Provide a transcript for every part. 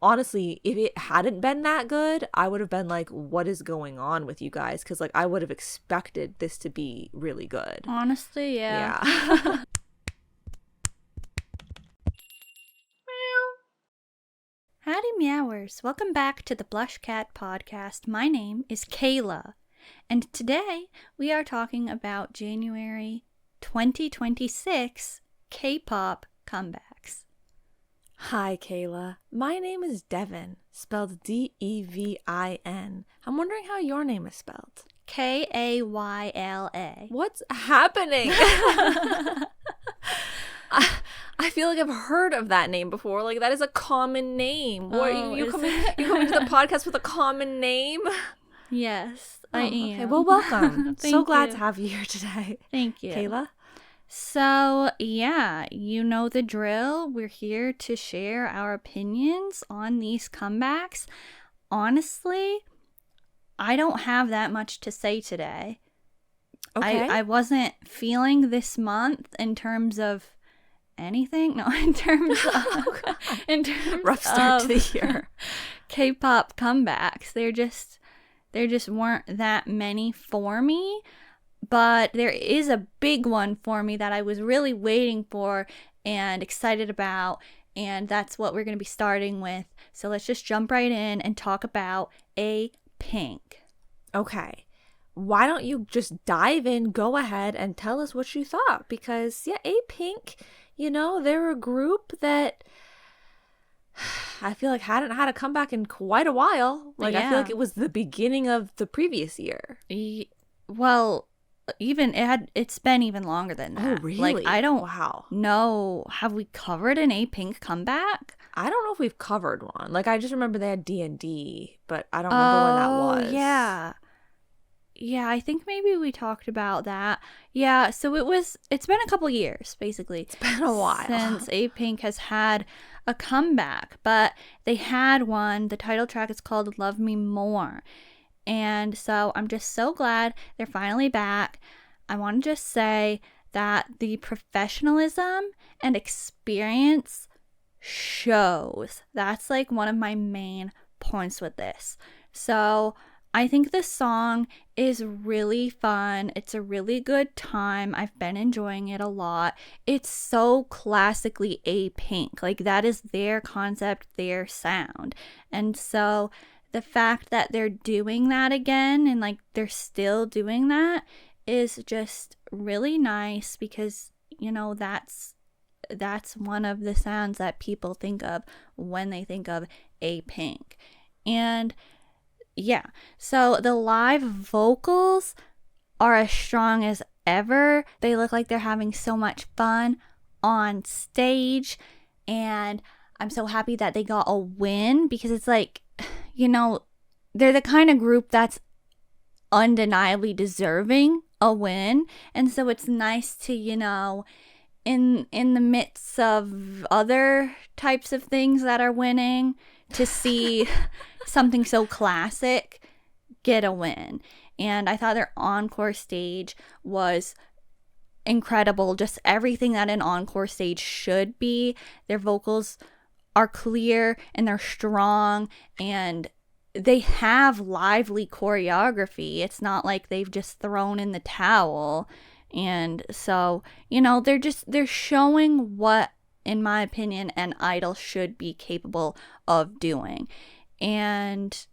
honestly, if it hadn't been that good, I would have been like, what is going on with you guys? Because like I would have expected this to be really good. Honestly, yeah. Yeah. Howdy, Meowers. Welcome back to the BlushCat podcast. My name is Kayla, and today we are talking about January 2026 K-pop comebacks. Hi, Kayla. My name is Devin, spelled Devin. I'm wondering how your name is spelled. Kayla. What's happening? I feel like I've heard of that name before. Like, that is a common name. What, you coming to the podcast with a common name? Yes, I am. Okay, well, welcome. So glad you. to have you here today. Thank you. Kayla? So, yeah, you know the drill. We're here to share our opinions on these comebacks. Honestly, I don't have that much to say today. Okay. I wasn't feeling this month in terms of anything. No, in terms of rough start to the year. K-pop comebacks. There just weren't that many for me. But there is a big one for me that I was really waiting for and excited about, and that's what we're going to be starting with. So let's just jump right in and talk about Apink. Okay. Why don't you just dive in, go ahead, and tell us what you thought? Because, yeah, Apink, they're a group that I feel like hadn't had a comeback in quite a while. Like, yeah. I feel like it was the beginning of the previous year. Well, it's been even longer than that. Oh, really? Like, I don't Wow. know. Have we covered an Apink comeback? I don't know if we've covered one. Like, I just remember they had D&D, but I don't remember when that was. Oh, yeah. Yeah, I think maybe we talked about that. Yeah, so it's been a couple years, basically. It's been a while. Since Apink has had a comeback, but they had one. The title track is called Love Me More. And so I'm just so glad they're finally back. I want to just say that the professionalism and experience shows. That's like one of my main points with this. So I think the song is really fun. It's a really good time. I've been enjoying it a lot. It's so classically Apink. Like, that is their concept, their sound. And so the fact that they're doing that again and like they're still doing that is just really nice because, that's one of the sounds that people think of when they think of Apink. And yeah, so the live vocals are as strong as ever. They look like they're having so much fun on stage, and I'm so happy that they got a win because it's like, they're the kind of group that's undeniably deserving a win. And so it's nice to, in the midst of other types of things that are winning, to see something so classic get a win. And I thought their encore stage was incredible. Just everything that an encore stage should be. Their vocals are clear and they're strong and they have lively choreography. It's not like they've just thrown in the towel. And so, they're showing what, in my opinion, an idol should be capable of doing. And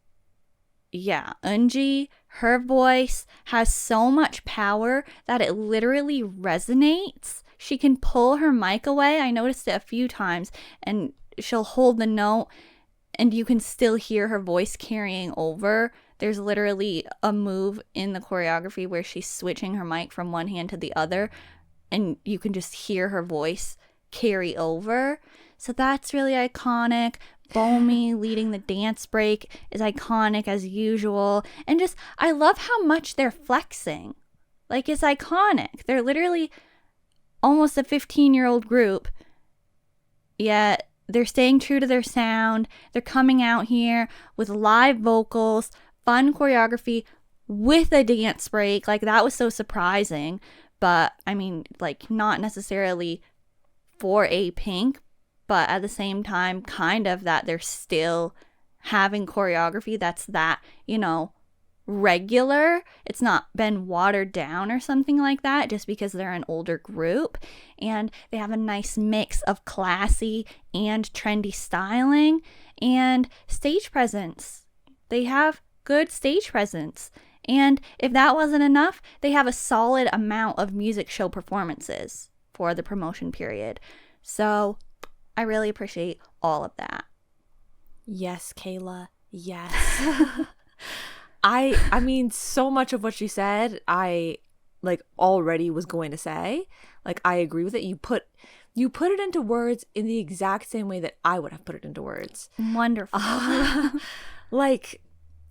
yeah, Eunji, her voice has so much power that it literally resonates. She can pull her mic away. I noticed it a few times, and she'll hold the note and you can still hear her voice carrying over. There's literally a move in the choreography where she's switching her mic from one hand to the other and you can just hear her voice carry over. So that's really iconic. Bomi leading the dance break is iconic as usual. And just, I love how much they're flexing. Like, it's iconic. They're literally almost a 15-year-old group, yet they're staying true to their sound. They're coming out here with live vocals, fun choreography with a dance break. Like, that was so surprising. But, I mean, like, not necessarily for Apink, but at the same time, kind of that they're still having choreography that's that, you know, regular. It's not been watered down or something like that just because they're an older group, and they have a nice mix of classy and trendy styling and stage presence. They have good stage presence, and if that wasn't enough, they have a solid amount of music show performances for the promotion period. So I really appreciate all of that. Yes, Kayla. Yes. I mean, so much of what you said, I like already was going to say. Like, I agree with it. You put it into words in the exact same way that I would have put it into words. Wonderful. Like,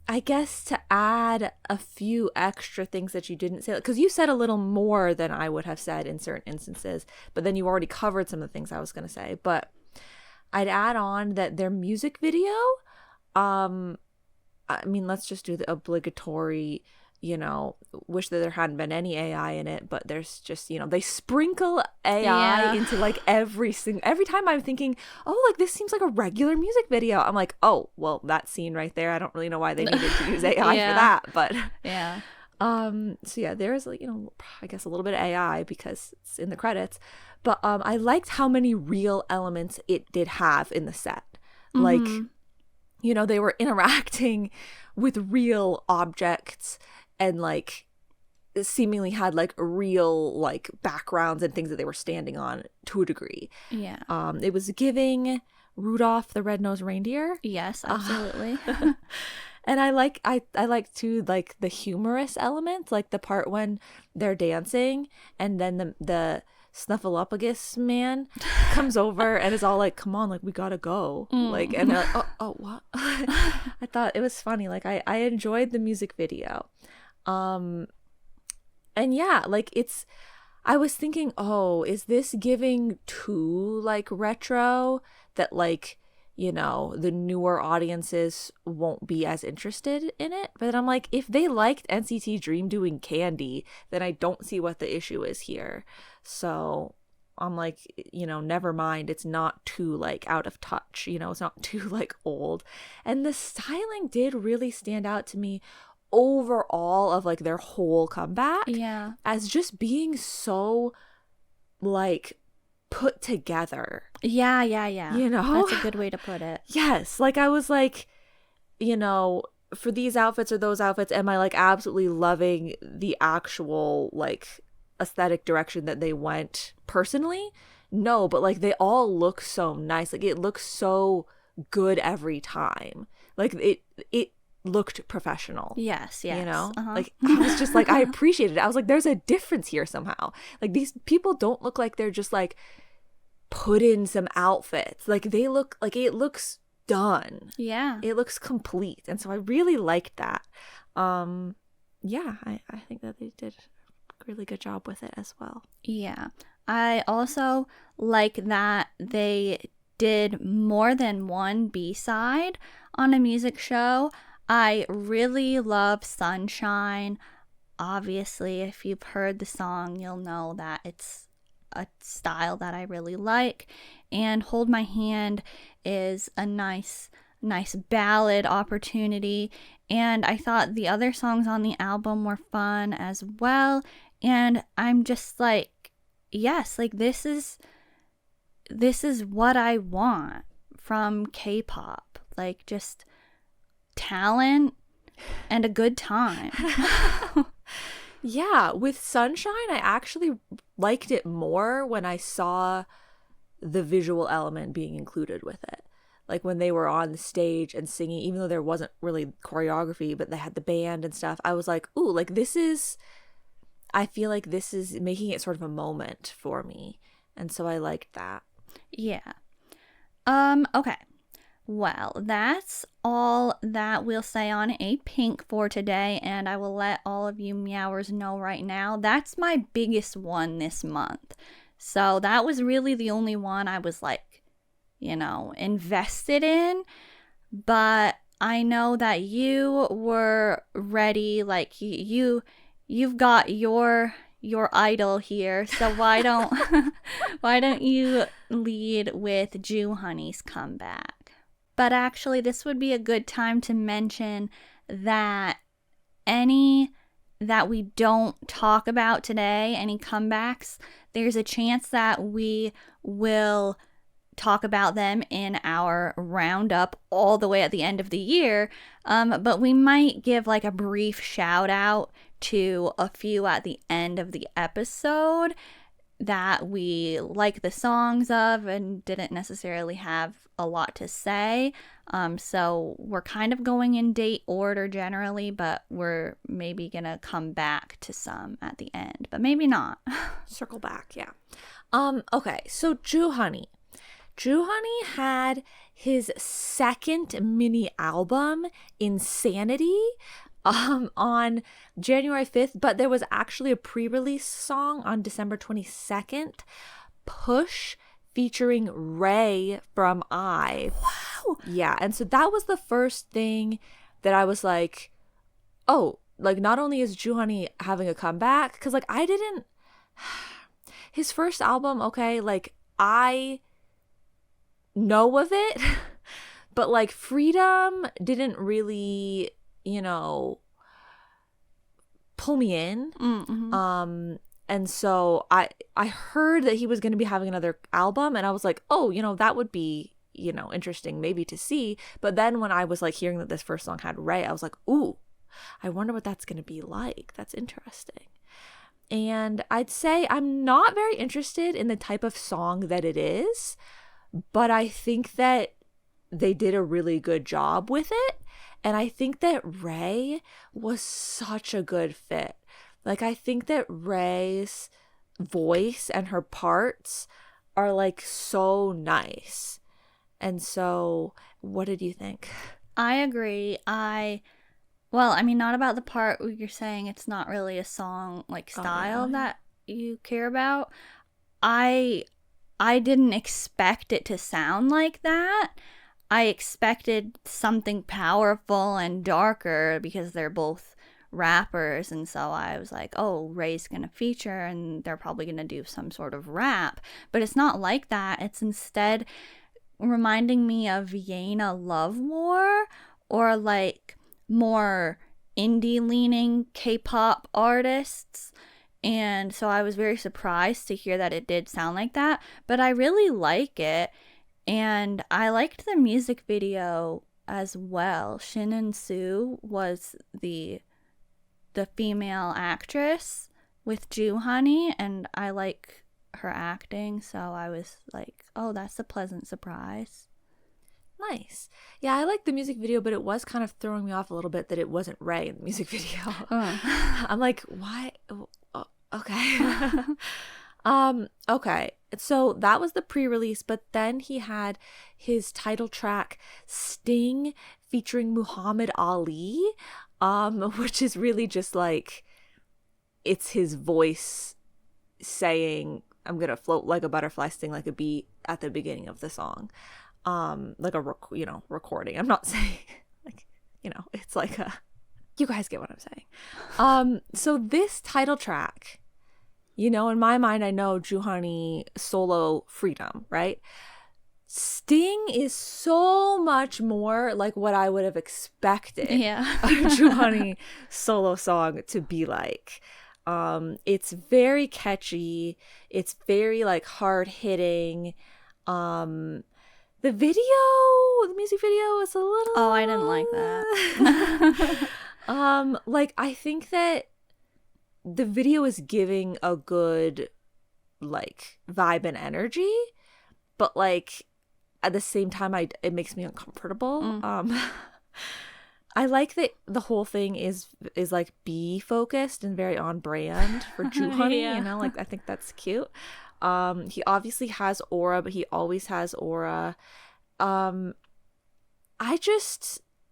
I guess to add a few extra things that you didn't say, because you said a little more than I would have said in certain instances, but then you already covered some of the things I was going to say. But I'd add on that their music video, I mean, let's just do the obligatory, you know, wish that there hadn't been any AI in it, but there's just, you know, they sprinkle AI into like every time I'm thinking, oh, like this seems like a regular music video. I'm like, oh, well, that scene right there, I don't really know why they needed to use AI for that, but yeah. So yeah, there's like, you know, I guess a little bit of AI because it's in the credits, but I liked how many real elements it did have in the set. Like, you know, they were interacting with real objects and like seemingly had like real like backgrounds and things that they were standing on to a degree. Yeah. It was giving Rudolph the Red-Nosed Reindeer. Yes, absolutely. And I like too like the humorous elements, like the part when they're dancing and then the Snuffleupagus man comes over and is all like, come on, like we gotta go. Like, and they're like, oh what? I thought it was funny. Like I enjoyed the music video. And yeah, like I was thinking, oh, is this giving too like retro that like, you know, the newer audiences won't be as interested in it? But then I'm like, if they liked NCT Dream doing Candy, then I don't see what the issue is here. So I'm like, you know, never mind. It's not too like out of touch, you know, it's not too like old. And the styling did really stand out to me overall of like their whole comeback. Yeah. As just being so like put together. Yeah. You know? That's a good way to put it. Yes. Like I was like, you know, for these outfits or those outfits, am I like absolutely loving the actual like aesthetic direction that they went personally? No, but like they all look so nice. Like it looks so good every time. Like it looked professional. Yes. You know? Like I was just like, I appreciated it. I was like, there's a difference here somehow. Like these people don't look like they're just like put in some outfits. Like they look like it looks done. Yeah. It looks complete. And so I really liked that. Yeah, I think that they did a really good job with it as well. Yeah. I also like that they did more than one B-side on a music show. I really love Sunshine. Obviously, if you've heard the song, you'll know that it's a style that I really like. And Hold My Hand is a nice ballad opportunity. And I thought the other songs on the album were fun as well. And I'm just like, yes, like this is what I want from K-pop. Like just talent and a good time. Yeah, with Sunshine, I actually liked it more when I saw the visual element being included with it. Like when they were on the stage and singing, even though there wasn't really choreography, but they had the band and stuff, I was like, ooh, like I feel like this is making it sort of a moment for me. And so I liked that. Yeah. Okay. Well, that's all that we'll say on Apink for today, and I will let all of you Meowers know right now, that's my biggest one this month. So that was really the only one I was like, you know, invested in, but I know that you were ready, like you've got your your idol here. So why don't you lead with Joohoney's comeback? But actually, this would be a good time to mention that any that we don't talk about today, any comebacks, there's a chance that we will talk about them in our roundup all the way at the end of the year. But we might give like a brief shout out to a few at the end of the episode that we like the songs of and didn't necessarily have a lot to say. So we're kind of going in date order generally, but we're maybe gonna come back to some at the end, but maybe not. Circle back, yeah. Okay, so Joohoney had his second mini album, Insanity, on January 5th, but there was actually a pre-release song on December 22nd, Push, featuring Ray from IVE. Wow. Yeah, and so that was the first thing that I was like, oh, like not only is Joohoney having a comeback, because like I didn't, his first album, okay, like I know of it, but like Freedom didn't really, you know, pull me in. Mm-hmm. And so I heard that he was going to be having another album, and I was like, oh, you know, that would be, you know, interesting maybe to see. But then when I was like hearing that this first song had Ray, I was like, ooh, I wonder what that's going to be like. That's interesting. And I'd say I'm not very interested in the type of song that it is, but I think that they did a really good job with it. And I think that Ray was such a good fit. Like, I think that Ray's voice and her parts are like so nice. And so, what did you think? I agree. Well, I mean, not about the part where you're saying it's not really a song like style that you care about. I didn't expect it to sound like that. I expected something powerful and darker because they're both rappers, and so I was like, oh, Ray's gonna feature and they're probably gonna do some sort of rap, but it's not like that. It's instead reminding me of Vienna Love War, or like more indie leaning K-pop artists. And so I was very surprised to hear that it did sound like that, but I really like it. And I liked the music video as well. Shin and Soo was the female actress with Joohoney, and I like her acting, so I was like, oh, that's a pleasant surprise. Nice. Yeah, I like the music video, but it was kind of throwing me off a little bit that it wasn't Ray in the music video. I'm like, why? Oh, okay. Okay. So that was the pre-release, but then he had his title track Sting featuring Muhammad Ali, which is really just like, it's his voice saying, I'm gonna float like a butterfly, sting like a bee at the beginning of the song. Like a recording. I'm not saying like, you know, it's like a, you guys get what I'm saying. So this title track, you know, in my mind, I know Joohoney solo Freedom, right? Sting is so much more like what I would have expected a Joohoney solo song to be like. It's very catchy. It's very like hard hitting. The music video is a little. Oh, I didn't like that. Like I think that the video is giving a good like vibe and energy, but like at the same time it makes me uncomfortable. I like that the whole thing is like bee focused and very on brand for Joohoney. You know, like I think that's cute. He obviously has aura, but he always has aura.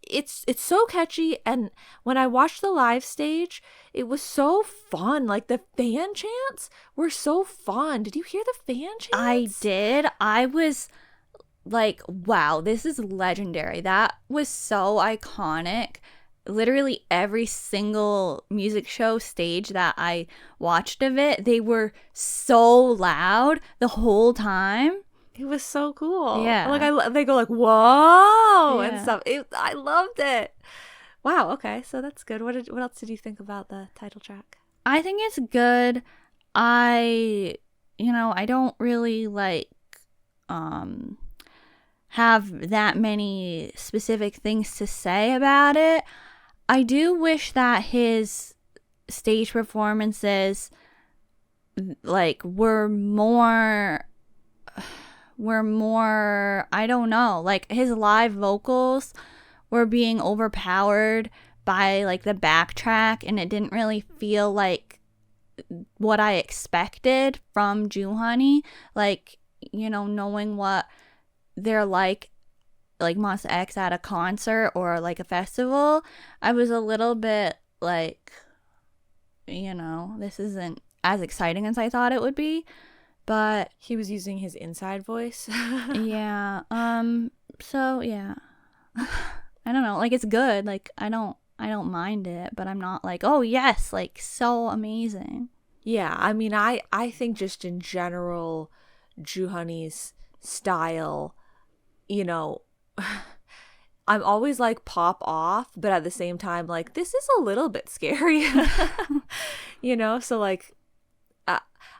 It's so catchy, and when I watched the live stage, it was so fun. Like the fan chants were so fun. Did you hear the fan chants? I did. I was like, wow, this is legendary. That was so iconic. literally every single music show stage that I watched of it, they were so loud the whole time. It was so cool. Yeah. Like they go like whoa and Yeah. stuff. I loved it. Wow. Okay, so that's good. What else did you think about the title track? I think it's good. I don't really like have that many specific things to say about it. I do wish that his stage performances like were more, I don't know, like his live vocals were being overpowered by like the backtrack, and it didn't really feel like what I expected from Joohoney. Like, knowing what they're like Monsta X at a concert or like a festival, I was a little bit like, this isn't as exciting as I thought it would be. But he was using his inside voice. yeah. So yeah. I don't know. Like, it's good. Like, I don't mind it, but I'm not like, oh yes, like so amazing. Yeah, I mean, I think just in general, Joohoney's style, I'm always like pop off, but at the same time, like this is a little bit scary, So like,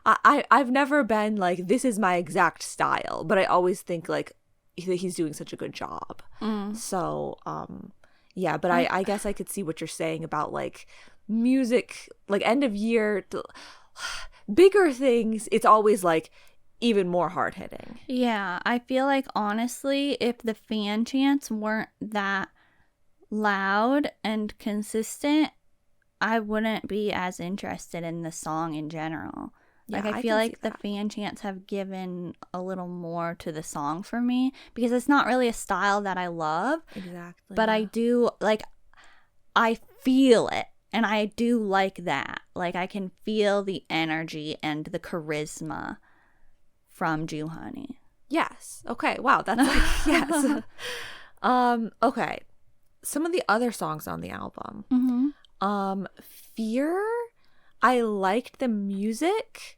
I've never been like this is my exact style, but I always think like he's doing such a good job. So yeah, but I guess I could see what you're saying about like music, like end of year, bigger things. It's always like even more hard hitting. Yeah, I feel like honestly, if the fan chants weren't that loud and consistent, I wouldn't be as interested in the song in general. Like, Yeah, I I feel can like see the that. fan chants have given a little more to the song for me, because it's not really a style that I love. Exactly. But yeah. I do, like, I feel it. And I do like that. Like, I can feel the energy and the charisma from Joohoney. Yes. Okay. Wow. That's like yes. Okay. Some of the other songs on the album. Fear. I liked the music,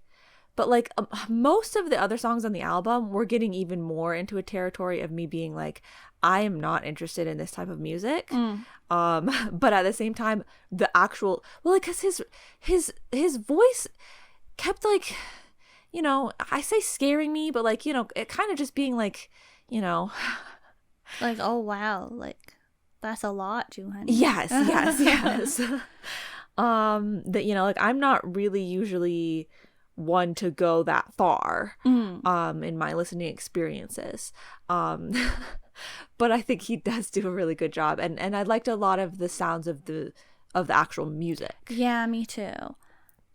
but like most of the other songs on the album, we're getting even more into a territory of me being like, I am not interested in this type of music. But at the same time, the actual because his voice kept like, I say scaring me, but like, it kind of just being like, like, oh wow, like that's a lot, Joohoney. yes. That like I'm not really usually one to go that far in my listening experiences, but I think he does do a really good job, and I liked a lot of the sounds of the actual music. Yeah, me too.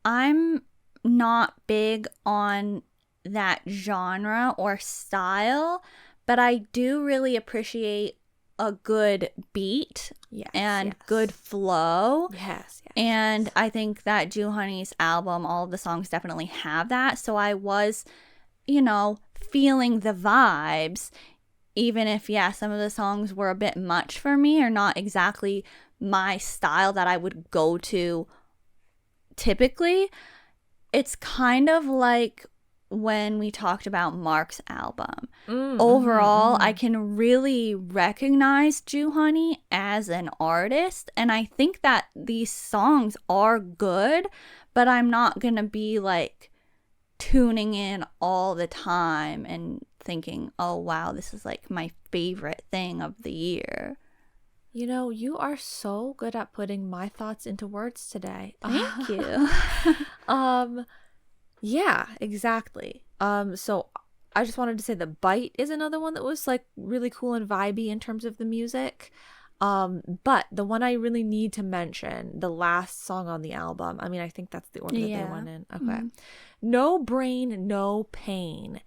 I'm not big on that genre or style, but I do really appreciate a good beat and good flow. Yes. And I think that Joohoney's album, all of the songs definitely have that. So I was, feeling the vibes, even if, some of the songs were a bit much for me or not exactly my style that I would go to typically. It's kind of like when we talked about Mark's album. Overall, I can really recognize Joohoney as an artist, and I think that these songs are good, but I'm not gonna be like tuning in all the time and thinking, oh wow, this is like my favorite thing of the year. You are so good at putting my thoughts into words today. Thank you. Yeah, exactly. So I just wanted to say that Bite is another one that was like really cool and vibey in terms of the music. But the one I really need to mention, the last song on the album, I mean, I think that's the order that they went in. Okay. No Brain, No Pain.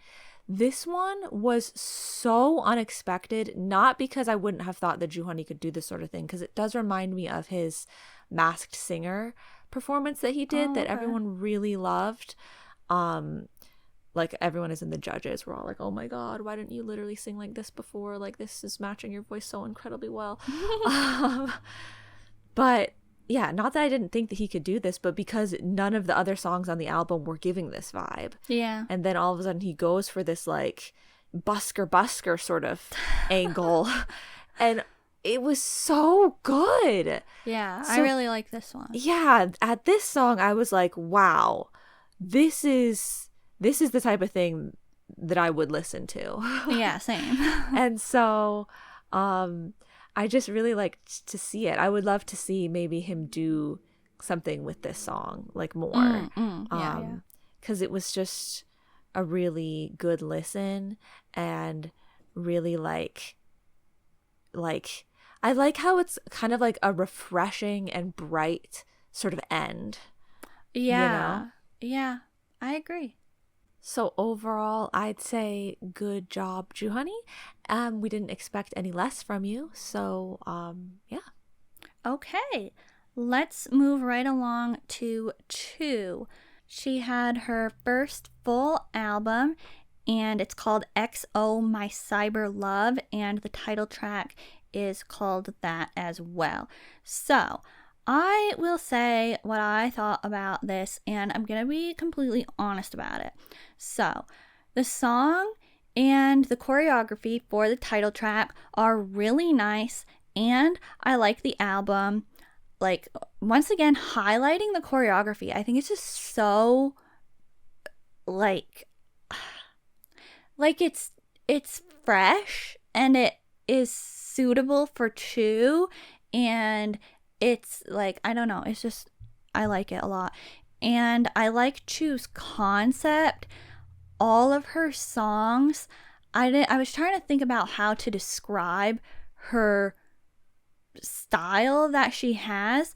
This one was so unexpected, not because I wouldn't have thought that Joohoney could do this sort of thing, because it does remind me of his Masked Singer performance that he did that everyone really loved. Like everyone is in the judges, we're all like, oh my god, why didn't you literally sing like this before? Like, this is matching your voice so incredibly well. But yeah, not that I didn't think that he could do this, but because none of the other songs on the album were giving this vibe. Yeah. And then all of a sudden he goes for this like busker sort of angle. And it was so good. Yeah, So, I really like this one. Yeah, at this song I was like, wow, this is the type of thing that I would listen to. Yeah, same. And so I just really like to see it. I would love to see maybe him do something with this song, like more. Yeah. Because it was just a really good listen, and really like I like how it's kind of like a refreshing and bright sort of end. Yeah. You know? Yeah, I agree. So overall, I'd say good job, Joohoney. We didn't expect any less from you. So, yeah. Okay, let's move right along to Chuu. She had her first full album, and it's called XO My Cyber Love, and the title track is called that as well. So, I will say what I thought about this, and I'm going to be completely honest about it. So, the song and the choreography for the title track are really nice, and I like the album. Like, once again, highlighting the choreography, I think it's just so, like it's fresh, and it is suitable for Chuu, and it's like, I don't know, it's just, I like it a lot. And I like Chuu's concept. All of her songs, I was trying to think about how to describe her style that she has,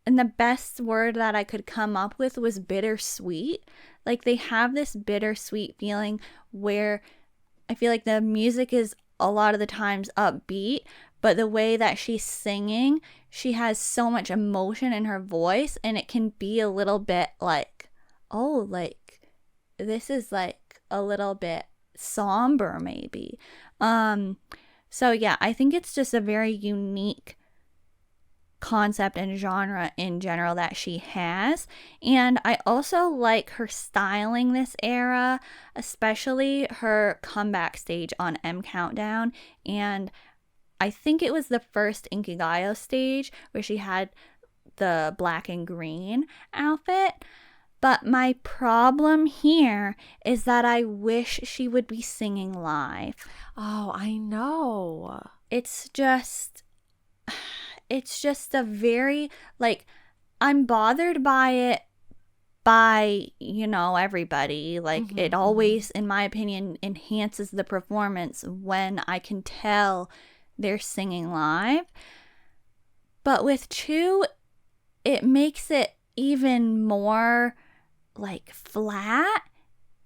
and the best word that I could come up with was bittersweet. Like, they have this bittersweet feeling where I feel like the music is a lot of the times upbeat, but the way that she's singing, she has so much emotion in her voice, and it can be a little bit like, oh, like, this is like a little bit somber maybe. So yeah, I think it's just a very unique concept and genre in general that she has. And I also like her styling this era, especially her comeback stage on M Countdown. And I think it was the first Inkigayo stage where she had the black and green outfit. But my problem here is that I wish she would be singing live. Oh, I know. It's just a very, like, I'm bothered by it by, you know, everybody. Like, it always, in my opinion, enhances the performance when I can tell they're singing live. But with Chuu, it makes it even more, like, flat.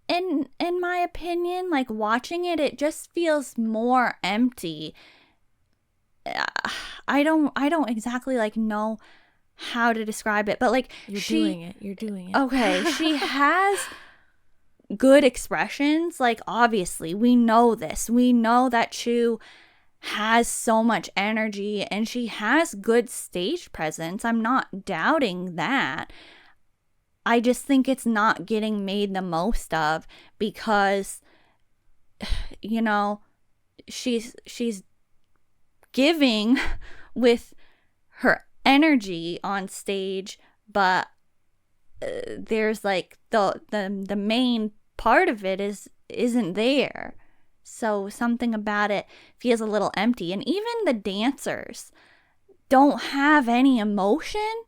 In my opinion, like, watching it, it just feels more empty. I don't exactly, like, know how to describe it, but, like, You're doing it. Okay, she has good expressions. Like, obviously, we know this. We know that Chuu has so much energy, and she has good stage presence. I'm not doubting that. I just think it's not getting made the most of because, you know, she's giving with her energy on stage, but there's like the main part of it isn't there. So something about it feels a little empty, and even the dancers don't have any emotion.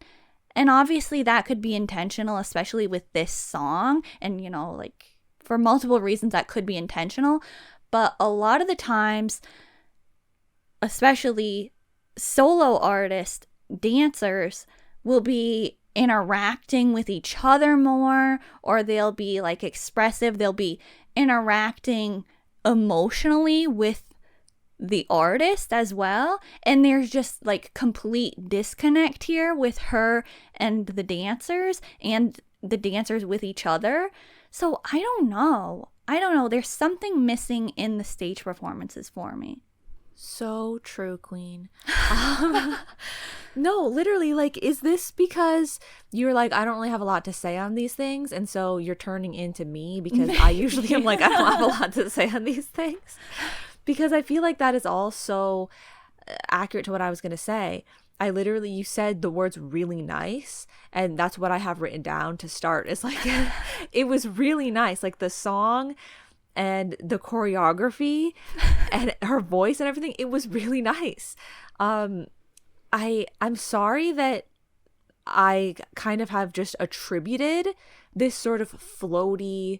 And obviously that could be intentional, especially with this song, and, you know, like, for multiple reasons that could be intentional. But a lot of the times, especially solo artist dancers, will be interacting with each other more, or they'll be, like, expressive. They'll be interacting emotionally with the artist as well, and there's just, like, complete disconnect here with her and the dancers with each other. So I don't know, there's something missing in the stage performances for me. So true, queen. No, literally, like, is this because you're like, I don't really have a lot to say on these things, and so you're turning into me because I usually am like, I don't have a lot to say on these things? Because I feel like that is all so accurate to what I was going to say. I literally, you said the words really nice, and that's what I have written down to start. It's like, it was really nice. Like the song and the choreography and her voice and everything, it was really nice. I'm sorry that I kind of have just attributed this sort of floaty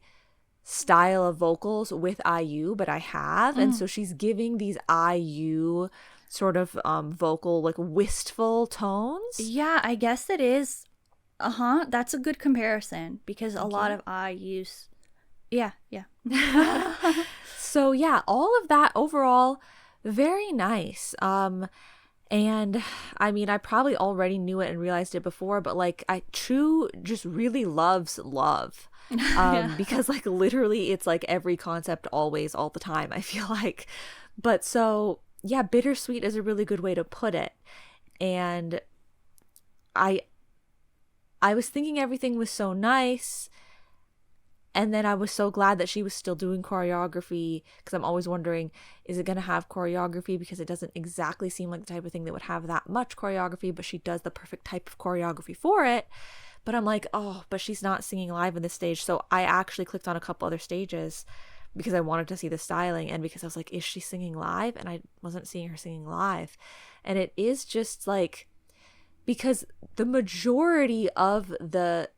style of vocals with IU, but I have. And so she's giving these IU sort of vocal, like wistful tones. Yeah, I guess it is. That's a good comparison because a lot of IUs. Yeah. So yeah, all of that overall, very nice. And I mean, I probably already knew it and realized it before, but like Chuu just really loves love. Because like literally it's like every concept always all the time, I feel like. But so yeah, bittersweet is a really good way to put it. And I was thinking everything was so nice, and then I was so glad that she was still doing choreography, because I'm always wondering, is it going to have choreography? Because it doesn't exactly seem like the type of thing that would have that much choreography, but she does the perfect type of choreography for it. But I'm like, oh, but she's not singing live in this stage. So I actually clicked on a couple other stages because I wanted to see the styling, and because I was like, is she singing live? And I wasn't seeing her singing live. And it is just like, because the majority of the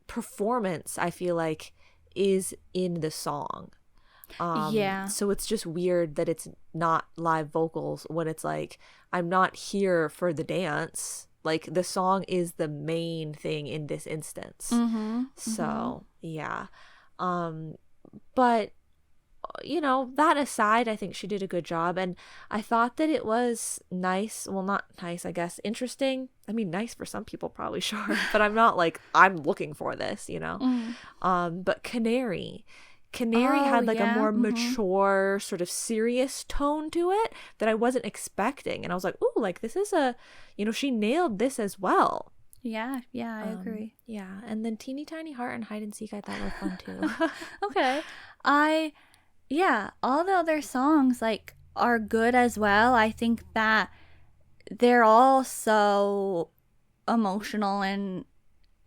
performance, I feel like, is in the song. So it's just weird that it's not live vocals when it's like, I'm not here for the dance. Like, the song is the main thing in this instance. So yeah. But you know, that aside, I think she did a good job, and I thought that it was nice. Well, not nice, I guess. Interesting. I mean, nice for some people, probably, sure. But I'm not like, I'm looking for this, you know. But Canary had like a more mature, sort of serious tone to it that I wasn't expecting, and I was like, ooh, like this is a, you know, she nailed this as well. Yeah, I agree. Yeah, and then Teeny Tiny Heart and Hide and Seek I thought were fun too. Okay. All the other songs like are good as well. I think that they're all so emotional and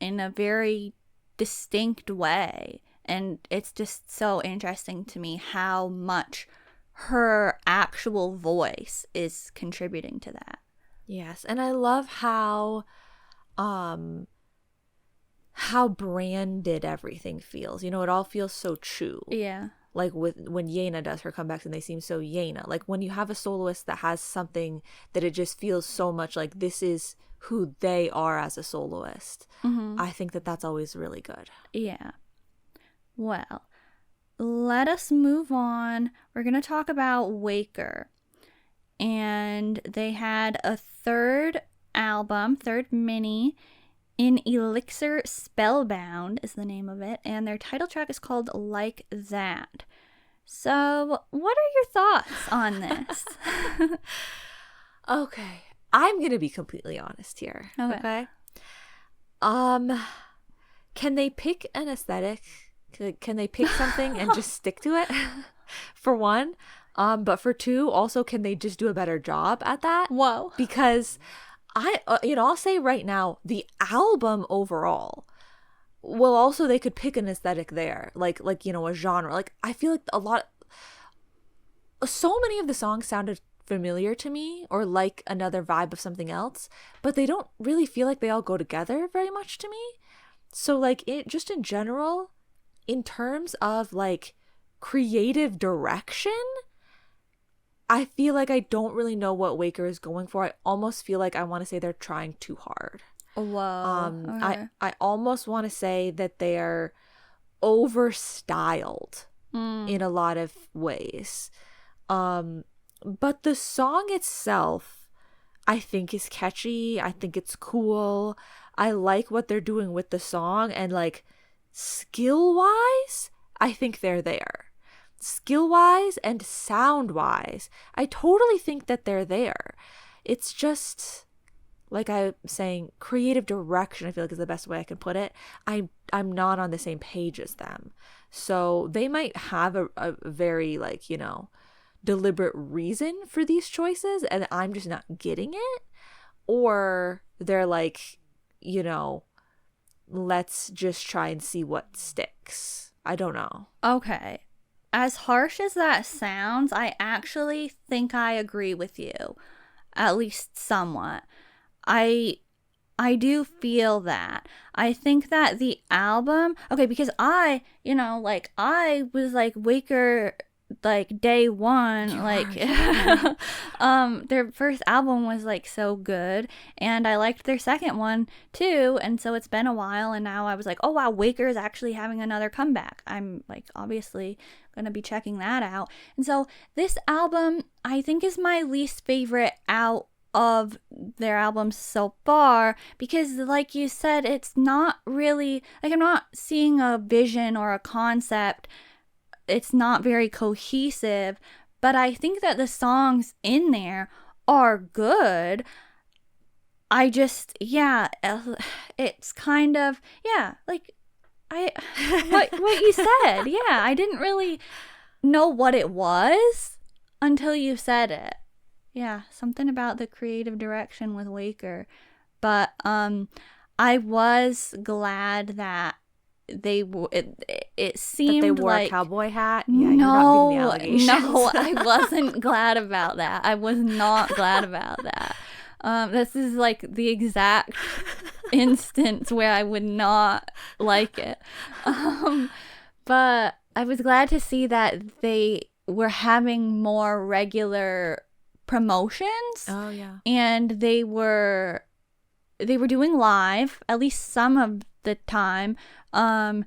in a very distinct way. And it's just so interesting to me how much her actual voice is contributing to that. Yes, and I love how branded everything feels. You know, it all feels so Chuu. Yeah. Like when Yena does her comebacks, and they seem so Yena. Like when you have a soloist that has something that it just feels so much like this is who they are as a soloist. I think that that's always really good. Yeah. Well, let us move on. We're going to talk about Waker. And they had a third mini in Elixir Spellbound is the name of it, and their title track is called Like That. So, what are your thoughts on this? Okay, I'm gonna be completely honest here. Okay. Can they pick an aesthetic? Can they pick something and just stick to it? For one, but for two, also, can they just do a better job at that? Whoa. Because I'll say right now, the album overall, well, also they could pick an aesthetic there, like you know, a genre. Like I feel like so many of the songs sounded familiar to me, or like another vibe of something else, but they don't really feel like they all go together very much to me. So like it just in general, in terms of like creative direction, I feel like I don't really know what Waker is going for. I almost feel like I want to say they're trying too hard. Whoa. Okay. I almost want to say that they're overstyled in a lot of ways. But the song itself, I think, is catchy. I think it's cool. I like what they're doing with the song, and like skill-wise, I think they're there. Skill-wise and sound-wise, I totally think that they're there. It's just like I'm saying, creative direction, I feel like is the best way I can put it. I'm not on the same page as them. So they might have a very, like, you know, deliberate reason for these choices and I'm just not getting it. Or they're like, you know, let's just try and see what sticks. I don't know. Okay. As harsh as that sounds, I actually think I agree with you, at least somewhat. I do feel that. I think that the album, okay, because I was like Waker like day one, like their first album was like so good, and I liked their second one too, and so it's been a while, and now I was like, oh wow, Waker is actually having another comeback. I'm like obviously gonna be checking that out. And so this album I think is my least favorite out of their albums so far, because like you said, it's not really like, I'm not seeing a vision or a concept. It's not very cohesive, but I think that the songs in there are good. I just, yeah, it's kind of, yeah, like what you said. Yeah, I didn't really know what it was until you said it. Yeah, something about the creative direction with Waker. But I was glad that it seemed that they wore like a cowboy hat. Yeah, you're not making the allegations. No, I wasn't glad about that. I was not glad about that. This is like the exact instance where I would not like it. But I was glad to see that they were having more regular promotions. Oh yeah. And they were doing live at least some of the time. And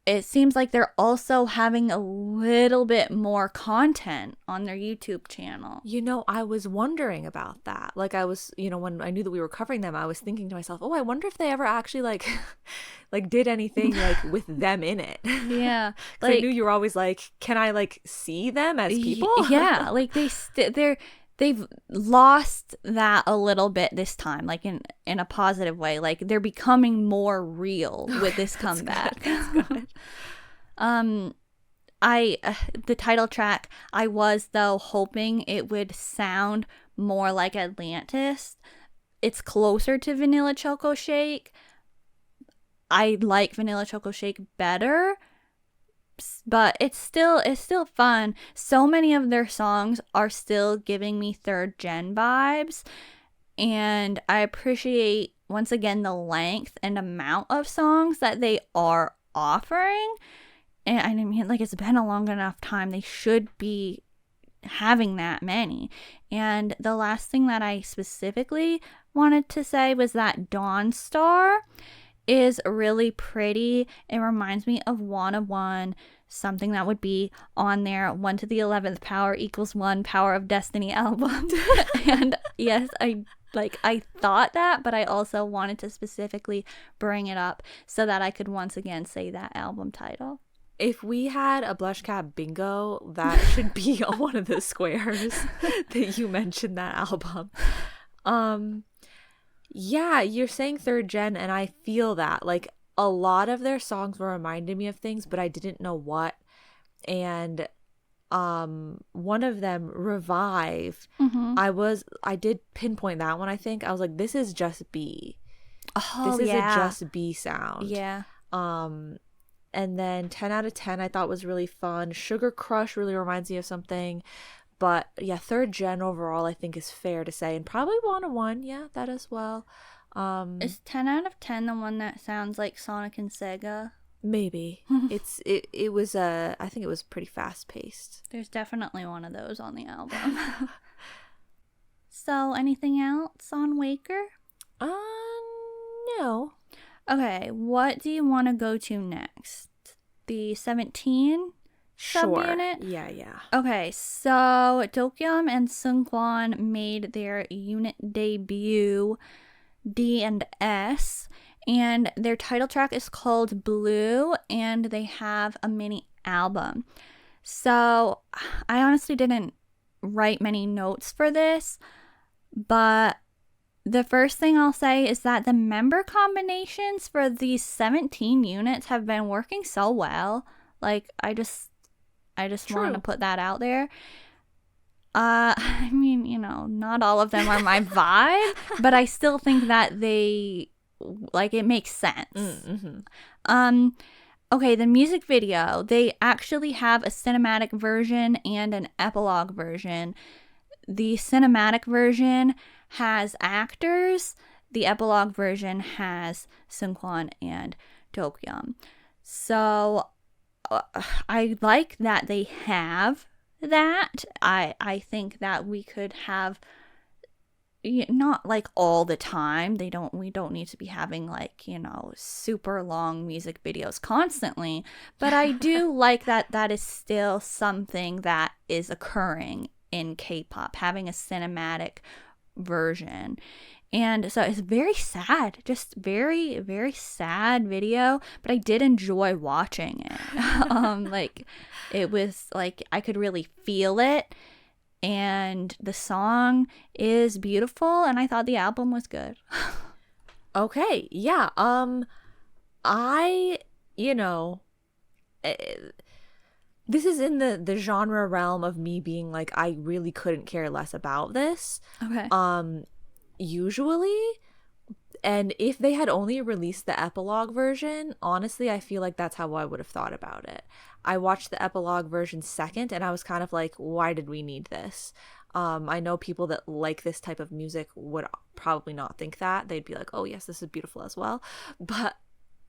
it seems like they're also having a little bit more content on their YouTube channel. You know, I was wondering about that. Like I was, you know, when I knew that we were covering them, I was thinking to myself, oh, I wonder if they ever actually like did anything like with them in it. Yeah. Like, I knew you were always like, can I like see them as people? Yeah. Like they've lost that a little bit this time, like in a positive way. Like they're becoming more real with this comeback. That's good. The title track, I was though hoping it would sound more like Atlantis. It's closer to Vanilla Choco Shake. I like Vanilla Choco Shake better, but it's still fun. So many of their songs are still giving me third gen vibes, and I appreciate once again the length and amount of songs that they are offering. And I mean, like, it's been a long enough time, they should be having that many. And the last thing that I specifically wanted to say was that Dawn Star is really pretty. It reminds me of WOON, something that would be on their 1 to the 11th power equals 1 Power of Destiny album. And yes, I thought that, but I also wanted to specifically bring it up so that I could once again say that album title. If we had a BlushCat bingo, that should be on one of the squares that you mentioned that album. Yeah, you're saying third gen, and I feel that. Like, a lot of their songs were reminding me of things, but I didn't know what. And one of them, Revive, I did pinpoint that one, I think. I was like, this is just B. Oh, this is yeah. a just B sound. Yeah. And then 10 out of 10 I thought was really fun. Sugar Crush really reminds me of something. But yeah, third gen overall I think is fair to say. And probably 101, yeah, that as well. Is 10 out of 10 the one that sounds like Sonic and Sega? Maybe. It was I think it was pretty fast paced. There's definitely one of those on the album. So anything else on Waker? No. Okay, what do you want to go to next? The 17 subunit? Yeah. Okay, so Dokyeom and Seungkwan made their unit debut, DxS, and their title track is called Blue, and they have a mini album. So I honestly didn't write many notes for this. But the first thing I'll say is that the member combinations for these 17 units have been working so well. Like, I just want to put that out there. I mean, you know, not all of them are my vibe, but I still think that they, like, it makes sense. Mm-hmm. Okay, the music video, they actually have a cinematic version and an epilogue version. The cinematic version has actors. The epilogue version has Seungkwan and Dokyeom. So I like that they have that. I think that we could have, not like all the time. We don't need to be having, like, you know, super long music videos constantly, but I do like that is still something that is occurring in K-pop, having a cinematic version. And so it's very sad, just very, very sad video, but I did enjoy watching it. Like, it was like I could really feel it, and the song is beautiful, and I thought the album was good. Okay, yeah. I, you know, this is in the genre realm of me being like, I really couldn't care less about this. Okay. Usually, and if they had only released the epilogue version, honestly, I feel like that's how I would have thought about it. I watched the epilogue version second, and I was kind of like, why did we need this? I know people that like this type of music would probably not think that. They'd be like, oh yes, this is beautiful as well. But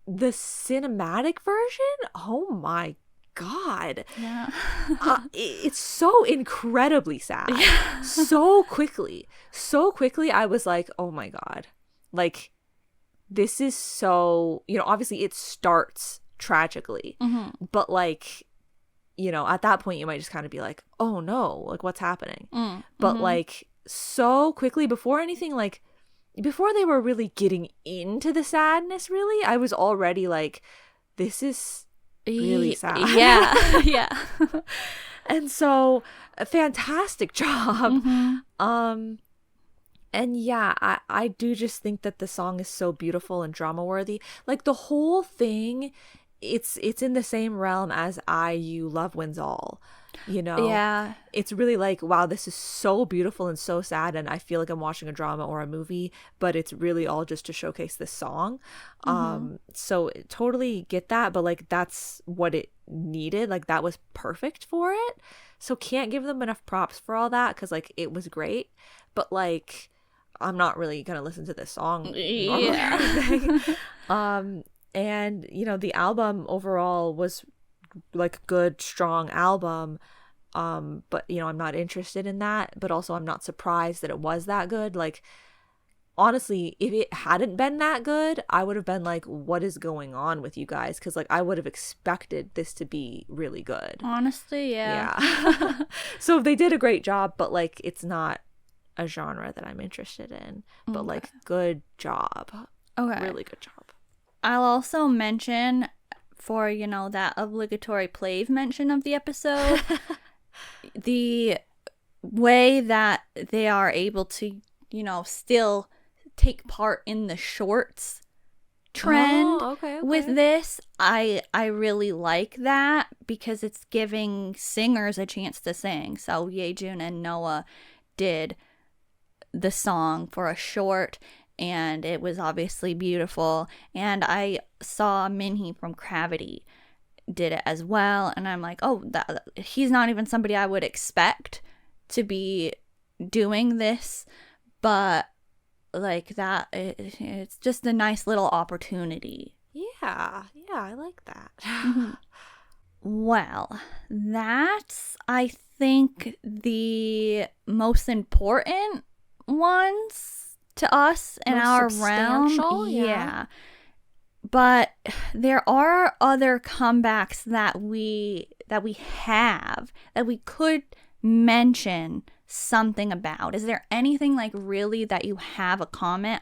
the cinematic version, oh my God. Yeah. It's so incredibly sad. Yeah. So quickly I was like, oh my God, like, this is so, you know, obviously it starts tragically, but like, you know, at that point you might just kind of be like, oh no, like, what's happening? But like, so quickly, before anything, like, before they were really getting into the sadness, really, I was already like, this is really sad. Yeah. Yeah. And so, a fantastic job. And yeah, I do just think that the song is so beautiful and drama worthy. Like, the whole thing, it's in the same realm as IU Love Wins All. You know? Yeah. It's really like, wow, this is so beautiful and so sad, and I feel like I'm watching a drama or a movie, but it's really all just to showcase this song. So totally get that, but like, that's what it needed. Like, that was perfect for it. So can't give them enough props for all that, because like, it was great, but like, I'm not really gonna listen to this song normally. Yeah. And you know, the album overall was like a good, strong album, but you know, I'm not interested in that, but also I'm not surprised that it was that good. Like, honestly, if it hadn't been that good, I would have been like, what is going on with you guys? Because like, I would have expected this to be really good, Honestly, yeah. So they did a great job, but like, it's not a genre that I'm interested in, but like, good job. Okay. Really good job. I'll also mention, for, you know, that obligatory plave mention of the episode, the way that they are able to, you know, still take part in the shorts trend with this. I really like that, because it's giving singers a chance to sing. So Yeojun and Noah did the song for a short, and it was obviously beautiful. And I saw Minhee from Gravity did it as well, and I'm like, oh, he's not even somebody I would expect to be doing this, but like, that it's just a nice little opportunity. Yeah, I like that. Well, that's, I think, the most important ones to us in our realm. Yeah. But there are other comebacks that we have that we could mention something about. Is there anything like really that you have a comment